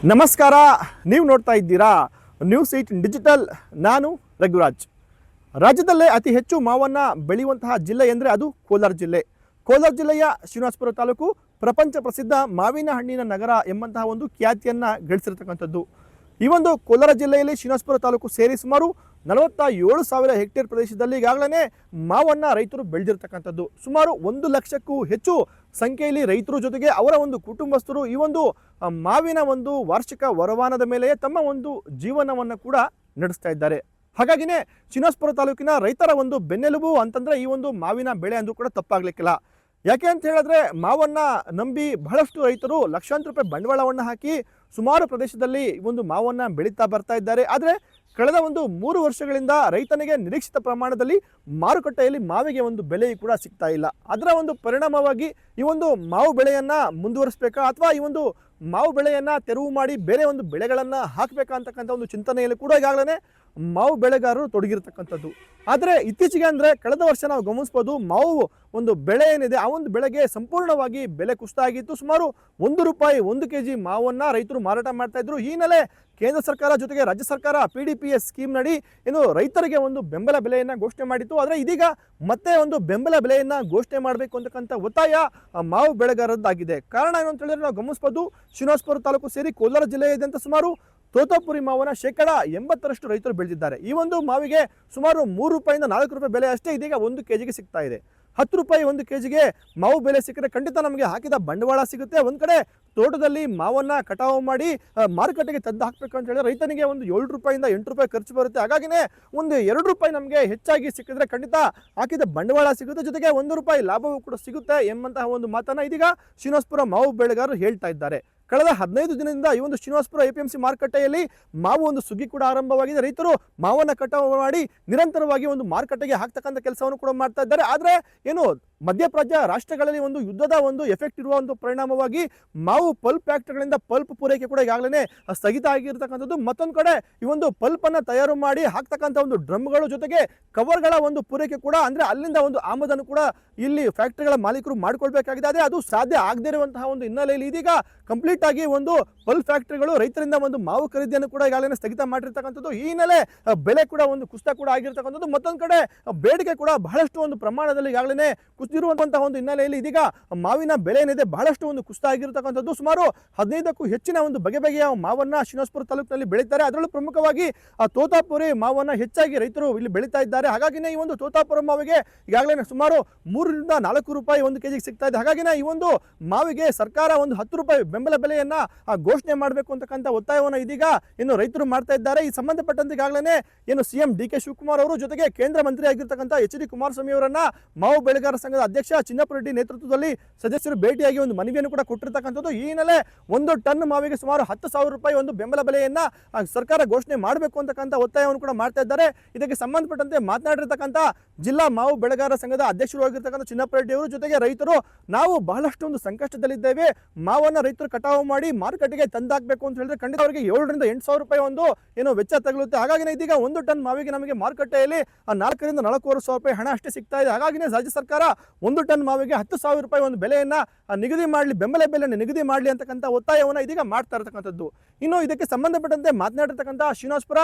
ನಮಸ್ಕಾರ. ನೀವು ನೋಡ್ತಾ ಇದ್ದೀರಾ ನ್ಯೂಸ್ 8 ಡಿಜಿಟಲ್. ನಾನು ರಘುರಾಜ್. ರಾಜ್ಯದಲ್ಲೇ ಅತಿ ಹೆಚ್ಚು ಮಾವನ್ನು ಬೆಳೆಯುವಂತಹ ಜಿಲ್ಲೆ ಎಂದರೆ ಅದು ಕೋಲಾರ ಜಿಲ್ಲೆ. ಕೋಲಾರ ಜಿಲ್ಲೆಯ ಶ್ರೀನಿವಾಸಪುರ ತಾಲೂಕು ಪ್ರಪಂಚ ಪ್ರಸಿದ್ಧ ಮಾವಿನ ಹಣ್ಣಿನ ನಗರ ಎಂಬಂತಹ ಒಂದು ಖ್ಯಾತಿಯನ್ನು ಗಳಿಸಿರ್ತಕ್ಕಂಥದ್ದು. ಈ ಒಂದು ಕೋಲಾರ ಜಿಲ್ಲೆಯಲ್ಲಿ ಶ್ರೀನಿವಾಸಪುರ ತಾಲೂಕು ಸೇರಿ ಸುಮಾರು 47,000 ಹೆಕ್ಟೇರ್ ಪ್ರದೇಶದಲ್ಲಿ ಈಗಾಗಲೇ ಮಾವನ್ನು ರೈತರು ಬೆಳೆದಿರ್ತಕ್ಕಂಥದ್ದು. ಸುಮಾರು 1 ಲಕ್ಷಕ್ಕೂ ಹೆಚ್ಚು ಸಂಖ್ಯೆಯಲ್ಲಿ ರೈತರ ಜೊತೆಗೆ ಅವರ ಒಂದು ಕುಟುಂಬಸ್ಥರು ಈ ಒಂದು ಮಾವಿನ ಒಂದು ವಾರ್ಷಿಕ ವರಮಾನದ ಮೇಲೆ ತಮ್ಮ ಒಂದು ಜೀವನವನ್ನು ಕೂಡ ನಡೆಸ್ತಾ ಇದ್ದಾರೆ. ಹಾಗಾಗಿನೇ ಶ್ರೀನಿವಾಸಪುರ ತಾಲೂಕಿನ ರೈತರ ಒಂದು ಬೆನ್ನೆಲುಬು ಅಂತಂದರೆ ಈ ಒಂದು ಮಾವಿನ ಬೆಳೆ ಅಂದರೂ ಕೂಡ ತಪ್ಪಾಗಲಿಕ್ಕಿಲ್ಲ. ಯಾಕೆ ಅಂತ ಹೇಳಿದ್ರೆ ಮಾವನ್ನು ನಂಬಿ ಬಹಳಷ್ಟು ರೈತರು ಲಕ್ಷಾಂತರ ರೂಪಾಯಿ ಬಂಡವಾಳವನ್ನು ಹಾಕಿ ಸುಮಾರು ಪ್ರದೇಶದಲ್ಲಿ ಈ ಒಂದು ಮಾವನ್ನು ಬೆಳೀತಾ ಬರ್ತಾ ಇದ್ದಾರೆ. ಆದರೆ ಕಳೆದ ಒಂದು 3 ವರ್ಷಗಳಿಂದ ರೈತನಿಗೆ ನಿರೀಕ್ಷಿತ ಪ್ರಮಾಣದಲ್ಲಿ ಮಾರುಕಟ್ಟೆಯಲ್ಲಿ ಮಾವಿಗೆ ಒಂದು ಬೆಲೆ ಕೂಡ ಸಿಗ್ತಾ ಇಲ್ಲ. ಅದರ ಒಂದು ಪರಿಣಾಮವಾಗಿ ಈ ಒಂದು ಮಾವು ಬೆಳೆಯನ್ನು ಮುಂದುವರಿಸಬೇಕಾ ಅಥವಾ ಈ ಒಂದು ಮಾವು ಬೆಳೆಯನ್ನು ತೆರವು ಮಾಡಿ ಬೇರೆ ಒಂದು ಬೆಳೆಗಳನ್ನು ಹಾಕಬೇಕಾ ಅಂತಕ್ಕಂಥ ಒಂದು ಚಿಂತನೆಯಲ್ಲಿ ಕೂಡ ಈಗಾಗಲೇ ಮಾವು ಬೆಳೆಗಾರರು ತೊಡಗಿರ್ತಕ್ಕಂಥದ್ದು. ಆದರೆ ಇತ್ತೀಚೆಗೆ ಅಂದರೆ ಕಳೆದ ವರ್ಷ ನಾವು ಗಮನಿಸ್ಬೋದು, ಮಾವು ಒಂದು ಬೆಳೆ ಏನಿದೆ ಆ ಒಂದು ಬೆಳೆಗೆ ಸಂಪೂರ್ಣವಾಗಿ ಬೆಲೆ ಕುಸಿತ ಆಗಿತ್ತು. ಸುಮಾರು ₹1 1 kg ಮಾವನ್ನು ರೈತರು ಮಾರಾಟ ಮಾಡ್ತಾ ಇದ್ರು. ಈ ಹಿನ್ನೆಲೆ ಕೇಂದ್ರ ಸರ್ಕಾರ ಜೊತೆಗೆ ರಾಜ್ಯ ಸರ್ಕಾರ PDPS ಸ್ಕೀಮ್ ನಡಿ ಏನು ರೈತರಿಗೆ ಒಂದು ಬೆಂಬಲ ಬೆಲೆಯನ್ನು ಘೋಷಣೆ ಮಾಡಿತ್ತು. ಆದರೆ ಇದೀಗ ಮತ್ತೆ ಒಂದು ಬೆಂಬಲ ಬೆಲೆಯನ್ನು ಘೋಷಣೆ ಮಾಡಬೇಕು ಅಂತಕ್ಕಂಥ ಒತ್ತಾಯ ಮಾವು ಬೆಳೆಗಾರದ್ದಾಗಿದೆ. ಕಾರಣ ಏನು ಅಂತ ಹೇಳಿದ್ರೆ ನಾವು ಗಮನಿಸ್ಬೋದು, ಶ್ರೀನಿವಾಸಪುರ ತಾಲೂಕು ಸೇರಿ ಕೋಲಾರ ಜಿಲ್ಲೆಯಾದ್ಯಂತ ಸುಮಾರು ತೋತಾಪುರಿ ಮಾವನ 80% ರೈತರು ಬೆಳೆದಿದ್ದಾರೆ. ಈ ಒಂದು ಮಾವಿಗೆ ಸುಮಾರು ₹3 ಇಂದ ₹4 ಬೆಲೆ ಅಷ್ಟೇ ಇದೀಗ 1 kgಗೆ ಸಿಗ್ತಾ ಇದೆ. ₹10 1 kgಗೆ ಮಾವು ಬೆಲೆ ಸಿಕ್ಕರೆ ಖಂಡಿತ ನಮಗೆ ಹಾಕಿದ ಬಂಡವಾಳ ಸಿಗುತ್ತೆ. ಒಂದು ಕಡೆ ತೋಟದಲ್ಲಿ ಮಾವನ್ನು ಕಟಾವು ಮಾಡಿ ಮಾರುಕಟ್ಟೆಗೆ ತಂದು ಹಾಕಬೇಕು ಅಂತ ಹೇಳಿ ರೈತನಿಗೆ ಒಂದು ₹7 ಇಂದ ₹8 ಖರ್ಚು ಬರುತ್ತೆ. ಹಾಗಾಗಿನೇ ಒಂದು ₹2 ನಮಗೆ ಹೆಚ್ಚಾಗಿ ಸಿಕ್ಕಿದ್ರೆ ಖಂಡಿತ ಹಾಕಿದ ಬಂಡವಾಳ ಸಿಗುತ್ತೆ, ಜೊತೆಗೆ ₹1 ಲಾಭವೂ ಕೂಡ ಸಿಗುತ್ತೆ ಎಂಬಂತಹ ಒಂದು ಮಾತನ್ನು ಇದೀಗ ಶ್ರೀನಿವಾಸಪುರ ಮಾವು ಬೆಳೆಗಾರರು ಹೇಳ್ತಾ ಇದ್ದಾರೆ. ಕಳೆದ 15 ದಿನದಿಂದ ಈ ಒಂದು ಶ್ರೀನಿವಾಸಪುರ APMC ಮಾರುಕಟ್ಟೆಯಲ್ಲಿ ಮಾವು ಒಂದು ಸುಗ್ಗಿ ಕೂಡ ಆರಂಭವಾಗಿದೆ. ರೈತರು ಮಾವನ್ನು ಕಟಾವು ಮಾಡಿ ನಿರಂತರವಾಗಿ ಒಂದು ಮಾರುಕಟ್ಟೆಗೆ ಹಾಕ್ತಕ್ಕಂಥ ಕೆಲಸವನ್ನು ಕೂಡ ಮಾಡ್ತಾ ಇದ್ದಾರೆ. ಆದರೆ ಏನು ಮಧ್ಯಪ್ರಾಚ್ಯ ರಾಷ್ಟ್ರಗಳಲ್ಲಿ ಒಂದು ಯುದ್ಧದ ಒಂದು ಎಫೆಕ್ಟ್ ಇರುವ ಒಂದು ಪರಿಣಾಮವಾಗಿ ಮಾವು ಪಲ್ಪ್ ಫ್ಯಾಕ್ಟರಿಗಳಿಂದ ಪಲ್ಪ್ ಪೂರೈಕೆ ಕೂಡ ಈಗಾಗಲೇ ಸ್ಥಗಿತ ಆಗಿರ್ತಕ್ಕಂಥದ್ದು. ಮತ್ತೊಂದು ಕಡೆ ಈ ಒಂದು ಪಲ್ಪನ್ನು ತಯಾರು ಮಾಡಿ ಹಾಕ್ತಕ್ಕಂಥ ಒಂದು ಡ್ರಮ್ಗಳು ಜೊತೆಗೆ ಕವರ್ಗಳ ಒಂದು ಪೂರೈಕೆ ಕೂಡ ಅಂದರೆ ಅಲ್ಲಿಂದ ಒಂದು ಆಮದನ್ನು ಕೂಡ ಇಲ್ಲಿ ಫ್ಯಾಕ್ಟರಿಗಳ ಮಾಲೀಕರು ಮಾಡಿಕೊಳ್ಬೇಕಾಗಿದೆ. ಅದೇ ಅದು ಸಾಧ್ಯ ಆಗದೇ ಇರುವಂತಹ ಒಂದು ಹಿನ್ನೆಲೆಯಲ್ಲಿ ಇದೀಗ ಕಂಪ್ಲೀಟ್ ಆಗಿ ಒಂದು ಪಲ್ಪ್ ಫ್ಯಾಕ್ಟರಿಗಳು ರೈತರಿಂದ ಒಂದು ಮಾವು ಖರೀದಿಯನ್ನು ಕೂಡ ಈಗಾಗಲೇ ಸ್ಥಗಿತ ಮಾಡಿರ್ತಕ್ಕಂಥದ್ದು. ಈ ಹಿನ್ನೆಲೆ ಬೆಲೆ ಕೂಡ ಒಂದು ಕುಸಿತ ಕೂಡ ಆಗಿರ್ತಕ್ಕಂಥದ್ದು. ಮತ್ತೊಂದು ಕಡೆ ಬೇಡಿಕೆ ಕೂಡ ಬಹಳಷ್ಟು ಒಂದು ಪ್ರಮಾಣದಲ್ಲಿ ಈಗಾಗಲೇ ಕುಸಿದಿರುವಂತಹ ಒಂದು ಹಿನ್ನೆಲೆಯಲ್ಲಿ ಇದೀಗ ಮಾವಿನ ಬೆಲೆ ಏನಿದೆ ಬಹಳಷ್ಟು ಒಂದು ಕುಸಿತ ಆಗಿರ್ತಕ್ಕಂಥದ್ದು. ಸುಮಾರು 15ಕ್ಕೂ ಹೆಚ್ಚಿನ ಒಂದು ಬಗೆ ಬಗೆಯ ಮಾವನ್ನ ಶ್ರೀನಿವಾಸಪುರ ತಾಲೂಕಿನಲ್ಲಿ ಬೆಳೀತಾರೆ. ಅದರಲ್ಲೂ ಪ್ರಮುಖವಾಗಿ ತೋತಾಪುರಿ ಮಾವನ್ನ ಹೆಚ್ಚಾಗಿ ರೈತರು ಇಲ್ಲಿ ಬೆಳೀತಾ ಇದ್ದಾರೆ. ಹಾಗಾಗಿನೇ ಈ ಒಂದು ತೋತಾಪುರಿ ಮಾವಿಗೆ ಈಗಾಗಲೇ ಸುಮಾರು ₹3 ಇಂದ ₹4 1 kgಗೆ ಸಿಗ್ತಾ ಇದೆ. ಹಾಗಾಗಿನೇ ಈ ಒಂದು ಮಾವಿಗೆ ಸರ್ಕಾರ ಒಂದು ₹10 ಬೆಂಬಲ ಬೆಲೆಯನ್ನ ಘೋಷಣೆ ಮಾಡಬೇಕು ಅಂತಕ್ಕಂಥ ಒತ್ತಾಯವನ್ನು ಇದೀಗ ಇನ್ನು ರೈತರು ಮಾಡ್ತಾ ಇದ್ದಾರೆ. ಈ ಸಂಬಂಧಪಟ್ಟಂತೆ ಈಗಾಗಲೇ ಏನು CM DK ಶಿವಕುಮಾರ್ ಅವರು ಜೊತೆಗೆ ಕೇಂದ್ರ ಮಂತ್ರಿ ಆಗಿರ್ತಕ್ಕಂಥ HD ಕುಮಾರಸ್ವಾಮಿ ಅವರನ್ನ ಮಾವು ಬೆಳೆಗಾರ ಸಂಘದ ಅಧ್ಯಕ್ಷ ಚಿನ್ನಪ್ಪ ರೆಡ್ಡಿ ನೇತೃತ್ವದಲ್ಲಿ ಸದಸ್ಯರು ಭೇಟಿಯಾಗಿ ಒಂದು ಮನವಿಯನ್ನು ಕೂಡ ಕೊಟ್ಟಿರ್ತಕ್ಕಂಥದ್ದು. ಈ ಹಿನ್ನೆಲೆ 1 ಟನ್ ಮಾವಿಗೆ ಸುಮಾರು ₹10,000 ಒಂದು ಬೆಂಬಲ ಬೆಲೆಯನ್ನ ಸರ್ಕಾರ ಘೋಷಣೆ ಮಾಡಬೇಕು ಅಂತಕ್ಕಂಥ ಒತ್ತಾಯವನ್ನು ಕೂಡ ಮಾಡ್ತಾ ಇದ್ದಾರೆ. ಇದಕ್ಕೆ ಸಂಬಂಧಪಟ್ಟಂತೆ ಮಾತನಾಡಿರ್ತಕ್ಕಂಥ ಜಿಲ್ಲಾ ಮಾವು ಬೆಳೆಗಾರ ಸಂಘದ ಅಧ್ಯಕ್ಷರು ಆಗಿರ್ತಕ್ಕಂಥ ಚಿನ್ನಪ್ಪ ರೆಡ್ಡಿ ಅವರು ಜೊತೆಗೆ ರೈತರು ನಾವು ಬಹಳಷ್ಟು ಒಂದು ಸಂಕಷ್ಟದಲ್ಲಿದ್ದೇವೆ, ಮಾವನ್ನ ರೈತರು ಕಟಾವು ಮಾಡಿ ಮಾರುಕಟ್ಟೆಗೆ ತಂದಾಕಬೇಕು ಅಂತ ಹೇಳಿದ್ರೆ ಖಂಡಿತ ಅವರಿಗೆ ₹7 ಇಂದ ₹8,000 ಒಂದು ಏನು ವೆಚ್ಚ ತಗಲುತ್ತೆ. ಹಾಗಾಗಿ ಇದೀಗ 1 ಟನ್ ಮಾವಿಗೆ ನಮಗೆ ಮಾರುಕಟ್ಟೆಯಲ್ಲಿ ₹4 ಇಂದ ₹4,500 ಹಣ ಅಷ್ಟೇ ಸಿಗ್ತಾ ಇದೆ. ಹಾಗಾಗಿ ರಾಜ್ಯ ಸರ್ಕಾರ 1 ಟನ್ ಮಾವಿಗೆ ₹10,000 ಒಂದು ಬೆಲೆಯನ್ನ ನಿಗದಿ ಮಾಡಲಿ, ಬೆಂಬಲ ಬೆಲೆಯನ್ನು ನಿಗದಿ ಮಾಡಲಿ ಅಂತಕ್ಕಂಥ ಒತ್ತಾಯವನ್ನು ಇದೀಗ ಮಾಡ್ತಾ ಇರತಕ್ಕಂಥದ್ದು. ಇನ್ನು ಇದಕ್ಕೆ ಸಂಬಂಧಪಟ್ಟಂತೆ ಮಾತನಾಡಿರ್ತಕ್ಕಂಥ ಶ್ರೀನಿವಾಸಪುರ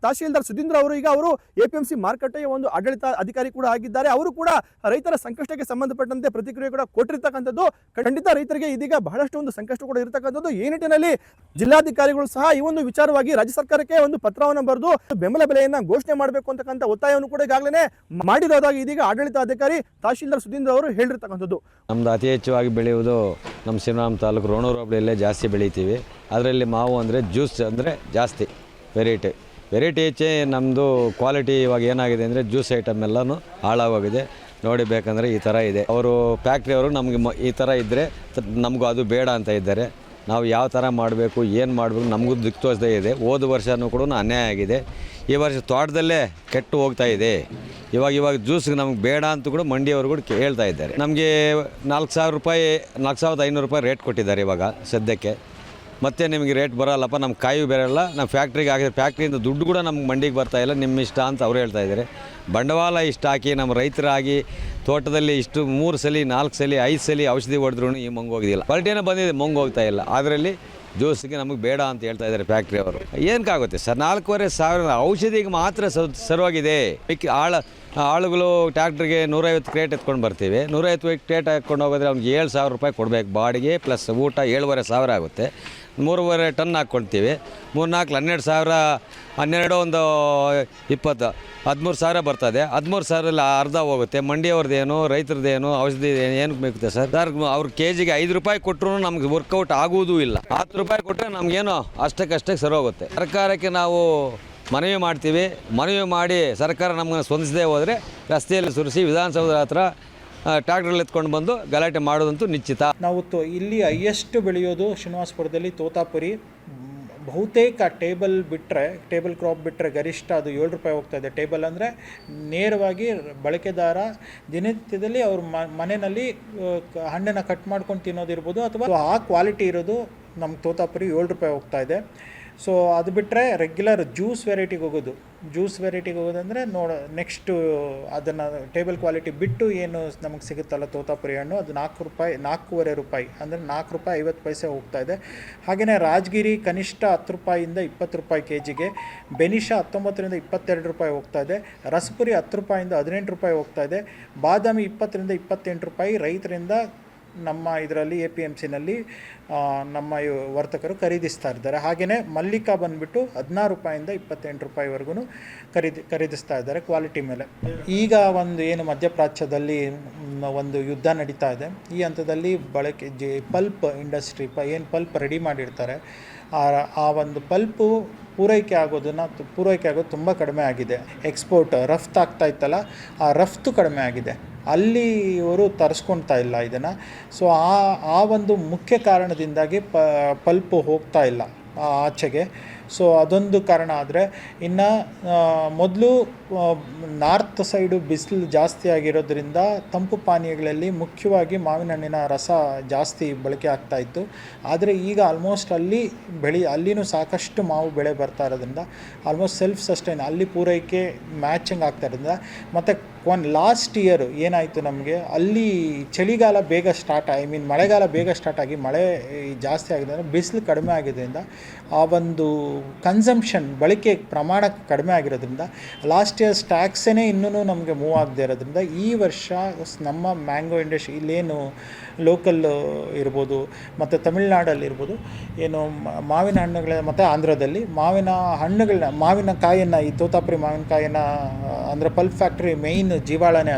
ತಹಶೀಲ್ದಾರ್ ಸುಧೀಂದ್ರ ಅವರು ಈಗ ಅವರು APMC ಮಾರುಕಟ್ಟೆಯ ಒಂದು ಆಡಳಿತ ಅಧಿಕಾರಿ ಕೂಡ ಆಗಿದ್ದಾರೆ. ಅವರು ಕೂಡ ರೈತರ ಸಂಕಷ್ಟಕ್ಕೆ ಸಂಬಂಧಪಟ್ಟಂತೆ ಪ್ರತಿಕ್ರಿಯೆ ಕೂಡ ಕೊಟ್ಟಿರ್ತಕ್ಕಂಥದ್ದು. ಖಂಡಿತ ರೈತರಿಗೆ ಇದೀಗ ಬಹಳಷ್ಟು ಒಂದು ಸಂಕಷ್ಟ ಕೂಡ ಇರತಕ್ಕಂಥದ್ದು. ಈ ನಿಟ್ಟಿನಲ್ಲಿ ಜಿಲ್ಲಾಧಿಕಾರಿಗಳು ಸಹ ಈ ಒಂದು ವಿಚಾರವಾಗಿ ರಾಜ್ಯ ಸರ್ಕಾರಕ್ಕೆ ಒಂದು ಪತ್ರವನ್ನು ಬರೆದು ಬೆಂಬಲ ಬೆಲೆಯನ್ನ ಘೋಷಣೆ ಮಾಡಬೇಕು ಅಂತಕ್ಕಂಥ ಒತ್ತಾಯವನ್ನು ಕೂಡ ಈಗಾಗಲೇ ಮಾಡಿರೋದಾಗಿ ಇದೀಗ ಆಡಳಿತ ಅಧಿಕಾರಿ ತಹಶೀಲ್ದಾರ್ ಸುಧೀಂದ್ರ ಅವರು ಹೇಳಿರ್ತಕ್ಕಂಥದ್ದು. ನಮ್ದು ಅತಿ ಹೆಚ್ಚಾಗಿ ಬೆಳೆಯುವುದು ನಮ್ಮ ಶ್ರೀರಾಮ ತಾಲೂಕು ರೋಣೂರು ಹೋಬಳಿಯಲ್ಲೇ ಜಾಸ್ತಿ ಬೆಳಿತೀವಿ. ಅದರಲ್ಲಿ ಮಾವು ಅಂದರೆ ಜ್ಯೂಸ್ ಅಂದರೆ ಜಾಸ್ತಿ ವೆರೈಟಿ ಹೆಚ್ಚೆ. ನಮ್ಮದು ಕ್ವಾಲಿಟಿ ಇವಾಗ ಏನಾಗಿದೆ ಅಂದರೆ ಜ್ಯೂಸ್ ಐಟಮ್ ಎಲ್ಲನೂ ಹಾಳಾಗೋಗಿದೆ. ನೋಡಿ ಬೇಕಂದರೆ ಈ ಥರ ಇದೆ. ಅವರು ಫ್ಯಾಕ್ಟ್ರಿಯವರು ನಮಗೆ ಈ ಥರ ಇದ್ದರೆ ನಮಗೂ ಅದು ಬೇಡ ಅಂತ ಇದ್ದಾರೆ. ನಾವು ಯಾವ ಥರ ಮಾಡಬೇಕು ಏನು ಮಾಡಬೇಕು ನಮಗೂ ದಿಕ್ಕು ತೋರಿಸದೇ ಇದೆ. ಹೋದ ವರ್ಷವೂ ಕೂಡ ಅನ್ಯಾಯ ಆಗಿದೆ. ಈ ವರ್ಷ ತೋಟದಲ್ಲೇ ಕೆಟ್ಟು ಹೋಗ್ತಾ ಇದೆ. ಇವಾಗ ಜ್ಯೂಸ್ಗೆ ನಮ್ಗೆ ಬೇಡ ಅಂತ ಕೂಡ ಮಂಡಿಯವರು ಕೂಡ ಹೇಳ್ತಾ ಇದ್ದಾರೆ. ನಮಗೆ ₹4,500 ರೇಟ್ ಕೊಟ್ಟಿದ್ದಾರೆ ಇವಾಗ ಸದ್ಯಕ್ಕೆ. ಮತ್ತು ನಿಮಗೆ ರೇಟ್ ಬರೋಲ್ಲಪ್ಪ, ನಮ್ಮ ಕಾಯು ಬರೋಲ್ಲ, ನಮ್ಮ ಫ್ಯಾಕ್ಟ್ರಿಗೆ ಹಾಕಿದ್ರೆ ಫ್ಯಾಕ್ಟ್ರಿಯಿಂದ ದುಡ್ಡು ಕೂಡ ನಮ್ಮ ಮಂಡಿಗೆ ಬರ್ತಾಯಿಲ್ಲ, ನಿಮ್ಮ ಇಷ್ಟ ಅಂತ ಅವ್ರು ಹೇಳ್ತಾ ಇದ್ದಾರೆ. ಬಂಡವಾಳ ಇಷ್ಟು ಹಾಕಿ ನಮ್ಮ ರೈತರಾಗಿ ತೋಟದಲ್ಲಿ ಇಷ್ಟು 3 ಸಲ 4 ಸಲ 5 ಸಲ ಔಷಧಿ ಹೊಡೆದ್ರೂ ಈ ಮಂಗೋಗೋದಿಲ್ಲ. ಕ್ವಾಲಿಟಿನೇ ಬಂದಿದೆ, ಮಂಗೋಗ್ತಾ ಇಲ್ಲ. ಅದರಲ್ಲಿ ಜ್ಯೂಸಿಗೆ ನಮಗೆ ಬೇಡ ಅಂತ ಹೇಳ್ತಾ ಇದ್ದಾರೆ ಫ್ಯಾಕ್ಟ್ರಿ ಅವರು. ಏನಕ್ಕಾಗುತ್ತೆ ಸರ್, 4,500 ಔಷಧಿಗೆ ಮಾತ್ರ ಸರ್ವಾಗಿದೆ. ಆಳುಗಳು ಟ್ಯಾಕ್ಟ್ರಿಗೆ 150 ಕ್ರೇಟ್ ಎತ್ಕೊಂಡು ಬರ್ತೀವಿ. 150 ಕ್ರೇಟ್ ಹಾಕ್ಕೊಂಡು ಹೋಗೋದ್ರೆ ಅವ್ನಿಗೆ 7,000 ರೂಪಾಯಿ ಕೊಡಬೇಕು ಬಾಡಿಗೆ, ಪ್ಲಸ್ ಊಟ 7,500 ಆಗುತ್ತೆ. 3.5 ಟನ್ ಹಾಕ್ಕೊಳ್ತೀವಿ. 3-4 12,000, 12 ಒಂದು 20 13,000 ಬರ್ತದೆ. 13,000 ಅರ್ಧ ಹೋಗುತ್ತೆ. ಮಂಡಿಯವ್ರದ್ದೇನು, ರೈತರದ್ದೇನು, ಔಷಧಿ ಏನಕ್ಕೆ ಬೇಕುತ್ತೆ ಸರ್? ಅವ್ರು ಕೆಜಿಗೆ 5 ರೂಪಾಯಿ ಕೊಟ್ಟರು ನಮ್ಗೆ ವರ್ಕೌಟ್ ಆಗುವುದೂ ಇಲ್ಲ. 10 ರೂಪಾಯಿ ಕೊಟ್ಟರೆ ನಮಗೇನೋ ಅಷ್ಟಕ್ಕಷ್ಟೇ ಸರಿ ಹೋಗುತ್ತೆ. ಸರ್ಕಾರಕ್ಕೆ ನಾವು ಮನವಿ ಮಾಡ್ತೀವಿ. ಮನವಿ ಮಾಡಿ ಸರ್ಕಾರ ನಮ್ಮನ್ನು ಸ್ಪಂದಿಸದೇ ಹೋದರೆ ರಸ್ತೆಯಲ್ಲಿ ಸುರಿಸಿ ವಿಧಾನಸೌಧ ಹತ್ರ ಟ್ರ್ಯಾಕ್ಟ್ರಲ್ಲಿ ಎತ್ಕೊಂಡು ಬಂದು ಗಲಾಟೆ ಮಾಡೋದಂತೂ ನಿಶ್ಚಿತ. ನಾವು ಇಲ್ಲಿ ಹೈಯೆಸ್ಟ್ ಬೆಳೆಯೋದು ಶ್ರೀನಿವಾಸಪುರದಲ್ಲಿ ತೋತಾಪುರಿ. ಬಹುತೇಕ ಟೇಬಲ್ ಕ್ರಾಪ್ ಬಿಟ್ಟರೆ ಗರಿಷ್ಠ ಅದು 7 ರೂಪಾಯಿ ಹೋಗ್ತಾ ಇದೆ. ಟೇಬಲ್ ಅಂದರೆ ನೇರವಾಗಿ ಬಳಕೆದಾರ ದಿನನಿತ್ಯದಲ್ಲಿ ಅವ್ರ ಮನೆಯಲ್ಲಿ ಹಣ್ಣನ್ನು ಕಟ್ ಮಾಡ್ಕೊಂಡು ತಿನ್ನೋದಿರ್ಬೋದು, ಅಥವಾ ಆ ಕ್ವಾಲಿಟಿ ಇರೋದು ನಮ್ಮ ತೋತಾಪುರಿ 7 ರೂಪಾಯಿ ಹೋಗ್ತಾ ಇದೆ. ಸೊ ಅದು ಬಿಟ್ಟರೆ ರೆಗ್ಯುಲರ್ ಜ್ಯೂಸ್ ವೆರೈಟಿಗೆ ಹೋಗೋದಂದರೆ ನೆಕ್ಸ್ಟು ಅದನ್ನು ಟೇಬಲ್ ಕ್ವಾಲಿಟಿ ಬಿಟ್ಟು ಏನು ನಮಗೆ ಸಿಗುತ್ತಲ್ಲ ತೋತಾಪುರಿ ಹಣ್ಣು, ಅದು 4.5 ರೂಪಾಯಿ ಅಂದರೆ 4 ರೂಪಾಯಿ 50 ಪೈಸೆ ಹೋಗ್ತಾ ಇದೆ. ಹಾಗೆಯೇ ರಾಜಗಿರಿ ಕನಿಷ್ಠ 10 ರೂಪಾಯಿಂದ 20 ರೂಪಾಯಿ ಕೆಜಿಗೆ, ಬೆನಿಷಾ 19ರಿಂದ 22 ರೂಪಾಯಿ ಹೋಗ್ತಾ ಇದೆ. ರಸಪುರಿ 10 ರೂಪಾಯಿಂದ 18 ರೂಪಾಯಿ ಹೋಗ್ತಾ ಇದೆ. ಬಾದಾಮಿ 20ರಿಂದ 28 ರೂಪಾಯಿ ರೈತರಿಂದ ನಮ್ಮ ಇದರಲ್ಲಿ APMCನಲ್ಲಿ ನಮ್ಮ ವರ್ತಕರು ಖರೀದಿಸ್ತಾ ಇದ್ದಾರೆ. ಹಾಗೆಯೇ ಮಲ್ಲಿಕಾ ಬಂದುಬಿಟ್ಟು 16 ರೂಪಾಯಿಂದ 28 ರೂಪಾಯಿವರೆಗೂ ಖರೀದಿಸ್ತಾ ಇದ್ದಾರೆ ಕ್ವಾಲಿಟಿ ಮೇಲೆ. ಈಗ ಏನು ಮಧ್ಯಪ್ರಾಚ್ಯದಲ್ಲಿ ಒಂದು ಯುದ್ಧ ನಡೀತಾ ಇದೆ. ಈ ಹಂತದಲ್ಲಿ ಪಲ್ಪ್ ಇಂಡಸ್ಟ್ರಿ ಏನು ಪಲ್ಪ್ ರೆಡಿ ಮಾಡಿರ್ತಾರೆ, ಆ ಒಂದು ಪಲ್ಪು ಪೂರೈಕೆ ಆಗೋದು ತುಂಬ ಕಡಿಮೆ ಆಗಿದೆ. ಎಕ್ಸ್ಪೋರ್ಟ್ ರಫ್ತಾಗ್ತಾ ಇತ್ತಲ್ಲ, ಆ ರಫ್ತು ಕಡಿಮೆ ಆಗಿದೆ. ಅಲ್ಲಿ ಇವರು ತರಿಸ್ಕೊಳ್ತಾ ಇಲ್ಲ ಇದನ್ನು. ಸೊ ಆ ಒಂದು ಮುಖ್ಯ ಕಾರಣದಿಂದಾಗಿ ಪಲ್ಪು ಹೋಗ್ತಾ ಇಲ್ಲ ಆಚೆಗೆ. ಸೊ ಅದೊಂದು ಕಾರಣ. ಆದರೆ ಇನ್ನು ಮೊದಲು ನಾರ್ತ್ ಸೈಡು ಬಿಸಿಲು ಜಾಸ್ತಿ ಆಗಿರೋದ್ರಿಂದ ತಂಪು ಪಾನೀಯಗಳಲ್ಲಿ ಮುಖ್ಯವಾಗಿ ಮಾವಿನ ಹಣ್ಣಿನ ರಸ ಜಾಸ್ತಿ ಬಳಕೆ ಆಗ್ತಾಯಿತ್ತು. ಆದರೆ ಈಗ ಆಲ್ಮೋಸ್ಟ್ ಅಲ್ಲಿನೂ ಸಾಕಷ್ಟು ಮಾವು ಬೆಳೆ ಬರ್ತಾ ಇರೋದ್ರಿಂದ ಆಲ್ಮೋಸ್ಟ್ ಸೆಲ್ಫ್ ಸಸ್ಟೈನ್ ಅಲ್ಲಿ ಪೂರೈಕೆ ಮ್ಯಾಚಿಂಗ್ ಆಗ್ತಾ ಇರೋದ್ರಿಂದ, ಮತ್ತು ಲಾಸ್ಟ್ ಇಯರ್ ಏನಾಯಿತು ನಮಗೆ ಅಲ್ಲಿ ಚಳಿಗಾಲ ಬೇಗ ಮಳೆಗಾಲ ಬೇಗ ಸ್ಟಾರ್ಟ್ ಆಗಿ ಮಳೆ ಜಾಸ್ತಿ ಆಗಿದ್ದರಿಂದ ಬಿಸಿಲು ಕಡಿಮೆ ಆಗಿದ್ದರಿಂದ ಆ ಒಂದು ಕನ್ಸಂಪ್ಷನ್ ಬಳಕೆ ಪ್ರಮಾಣ ಕಡಿಮೆ ಆಗಿರೋದ್ರಿಂದ ಲಾಸ್ಟ್ ಇಯರ್ ಟ್ಯಾಕ್ಸೇ ಇನ್ನೂ ನಮಗೆ ಮೂವ್ ಆಗದೆ ಇರೋದ್ರಿಂದ ಈ ವರ್ಷ ನಮ್ಮ ಮ್ಯಾಂಗೋ ಇಂಡಸ್ಟ್ರಿ ಇಲ್ಲೇನು ಲೋಕಲ್ ಇರ್ಬೋದು ಮತ್ತು ತಮಿಳ್ನಾಡಲ್ಲಿರ್ಬೋದು ಏನು ಮಾವಿನ ಹಣ್ಣುಗಳ ಮತ್ತು ಆಂಧ್ರದಲ್ಲಿ ಮಾವಿನಕಾಯನ್ನು ಈ ತೋತಾಪುರಿ ಮಾವಿನಕಾಯನ್ನು ಅಂದರೆ ಪಲ್ಪ್ ಫ್ಯಾಕ್ಟ್ರಿ ಮೇಯ್ನ್ ಜೀವಾಳನೇ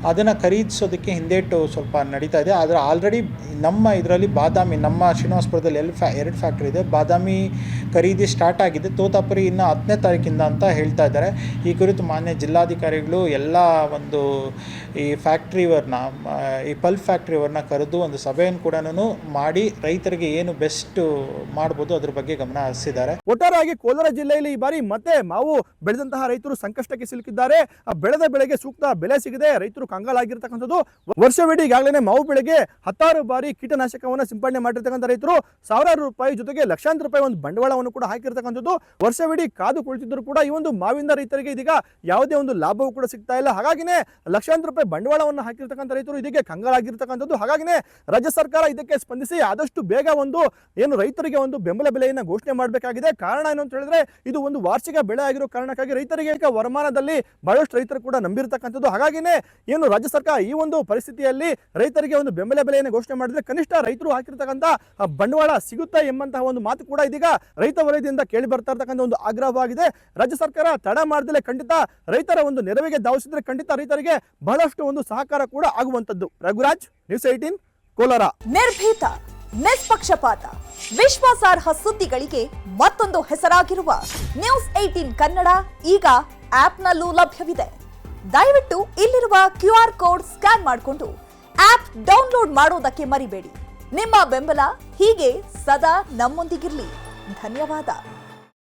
ಅದನ್ನು ಖರೀದಿಸೋದಕ್ಕೆ ಹಿಂದೇಟು ಸ್ವಲ್ಪ ನಡೀತಾ ಇದೆ. ಆದರೆ ಆಲ್ರೆಡಿ ನಮ್ಮ ಇದರಲ್ಲಿ ಬಾದಾಮಿ, ನಮ್ಮ ಶ್ರೀನಿವಾಸಪುರದಲ್ಲಿ 2 ಫ್ಯಾಕ್ಟ್ರಿ ಇದೆ. ಬಾದಾಮಿ ಖರೀದಿ ಸ್ಟಾರ್ಟ್ ಆಗಿದೆ. ತೋತಾಪುರಿ ಇನ್ನು 10ನೇ ತಾರೀಕಿಂದ ಅಂತ ಹೇಳ್ತಾ ಇದ್ದಾರೆ. ಈ ಕುರಿತು ಮಾನ್ಯ ಜಿಲ್ಲಾಧಿಕಾರಿಗಳು ಎಲ್ಲ ಒಂದು ಈ ಪಲ್ಪ್ ಫ್ಯಾಕ್ಟ್ರಿಯವ್ರನ್ನ ಕರೆದು ಒಂದು ಸಭೆಯನ್ನು ಕೂಡ ಮಾಡಿ ರೈತರಿಗೆ ಏನು ಬೆಸ್ಟ್ ಮಾಡ್ಬೋದು ಅದ್ರ ಬಗ್ಗೆ ಗಮನ ಹರಿಸಿದ್ದಾರೆ. ಒಟ್ಟಾರೆಯಾಗಿ ಕೋಲಾರ ಜಿಲ್ಲೆಯಲ್ಲಿ ಈ ಬಾರಿ ಮತ್ತೆ ಮಾವು ಬೆಳೆದಂತಹ ರೈತರು ಸಂಕಷ್ಟಕ್ಕೆ ಸಿಲುಕಿದ್ದಾರೆ. ಬೆಳೆದ ಬೆಳೆಗೆ ಸೂಕ್ತ ಬೆಲೆ ಸಿಗದೆ ರೈತರು ಕಂಗಾಲಾಗಿರ್ತಕ್ಕಂಥದ್ದು. ವರ್ಷವಿಡೀ ಈಗಾಗಲೇ ಮಾವು ಬೆಳೆಗೆ 10 ಬಾರಿ ಕೀಟನಾಶಕವನ್ನು ಸಿಂಪಡಣೆ ಮಾಡಿರ್ತಕ್ಕಂಥ ರೈತರು ಸಾವಿರಾರು ರೂಪಾಯಿ ಜೊತೆಗೆ ಲಕ್ಷಾಂತರ ರೂಪಾಯಿ ಒಂದು ಬಂಡವಾಳವನ್ನು ಕೂಡ ಹಾಕಿರ್ತಕ್ಕಂಥದ್ದು. ವರ್ಷವಿಡೀ ಕಾದು ಕುಳಿತಿದ್ರು ಕೂಡ ಈ ಒಂದು ಮಾವಿನ ರೈತರಿಗೆ ಇದೀಗ ಯಾವುದೇ ಒಂದು ಲಾಭವೂ ಕೂಡ ಸಿಗ್ತಾ ಇಲ್ಲ. ಹಾಗಾಗಿನೇ ಲಕ್ಷಾಂತರ ರೂಪಾಯಿ ಬಂಡವಾಳವನ್ನು ಹಾಕಿರ್ತಕ್ಕಂಥ ರೈತರು ಇದಕ್ಕೆ ಕಂಗಾಲಾಗಿರ್ತಕ್ಕಂಥದ್ದು. ಹಾಗಾಗಿನೇ ರಾಜ್ಯ ಸರ್ಕಾರ ಇದಕ್ಕೆ ಸ್ಪಂದಿಸಿ ಆದಷ್ಟು ಬೇಗ ಒಂದು ಏನು ರೈತರಿಗೆ ಒಂದು ಬೆಂಬಲ ಬೆಲೆಯನ್ನು ಘೋಷಣೆ ಮಾಡಬೇಕಾಗಿದೆ. ಕಾರಣ ಏನು ಅಂತ ಹೇಳಿದ್ರೆ ಇದು ಒಂದು ವಾರ್ಷಿಕ ಬೆಳೆ ಆಗಿರೋ ಕಾರಣಕ್ಕಾಗಿ ರೈತರಿಗೆ ವರಮಾನದಲ್ಲಿ ಬಹಳಷ್ಟು ರೈತರು ಕೂಡ ನಂಬಿರ್ತಕ್ಕಂಥದ್ದು. ಹಾಗಾಗಿನೇ ಏನು ರಾಜ್ಯ ಸರ್ಕಾರ ಈ ಒಂದು ಪರಿಸ್ಥಿತಿಯಲ್ಲಿ ರೈತರಿಗೆ ಒಂದು ಬೆಂಬಲ ಬೆಲೆಯನ್ನು ಘೋಷಣೆ ಮಾಡಿದ್ರೆ ಕನಿಷ್ಠ ರೈತರು ಹಾಕಿರ್ತಕ್ಕಂಥ ಬಂಡವಾಳ ಸಿಗುತ್ತಾ ಎಂಬಂತಹ ಒಂದು ಮಾತು ಕೂಡ ಇದೀಗ ರೈತ ವಲಯದಿಂದ ಕೇಳಿ ಬರ್ತಾ ಇರ್ತಕ್ಕಂಥ ಒಂದು ಆಗ್ರಹವಾಗಿದೆ. ರಾಜ್ಯ ಸರ್ಕಾರ ತಡ ಮಾಡದಲ್ಲೇ ಖಂಡಿತ ರೈತರ ಒಂದು ನೆರವಿಗೆ ಧಾವಿಸಿದ್ರೆ ಖಂಡಿತ ರೈತರಿಗೆ ಬಹಳಷ್ಟು ಒಂದು ಸಹಕಾರ ಕೂಡ ಆಗುವಂತದ್ದು. ರಘುರಾಜ್, News18, ಕೋಲಾರ. ನಿರ್ಭೀತ, ನಿಷ್ಪಕ್ಷಪಾತ, ವಿಶ್ವಾಸಾರ್ಹ ಸುದ್ದಿಗಳಿಗೆ ಮತ್ತೊಂದು ಹೆಸರಾಗಿರುವ News18 ಕನ್ನಡ ಈಗ ಆಪ್ನಲ್ಲೂ ಲಭ್ಯವಿದೆ. ದಯವಿಟ್ಟು ಇಲ್ಲಿರುವ QR ಕೋಡ್ ಸ್ಕ್ಯಾನ್ ಮಾಡಿಕೊಂಡು ಆಪ್ ಡೌನ್ಲೋಡ್ ಮಾಡೋದಕ್ಕೆ ಮರಿಬೇಡಿ. ನಿಮ್ಮ ಬೆಂಬಲ ಹೀಗೆ ಸದಾ ನಮ್ಮೊಂದಿಗಿರಲಿ. ಧನ್ಯವಾದ.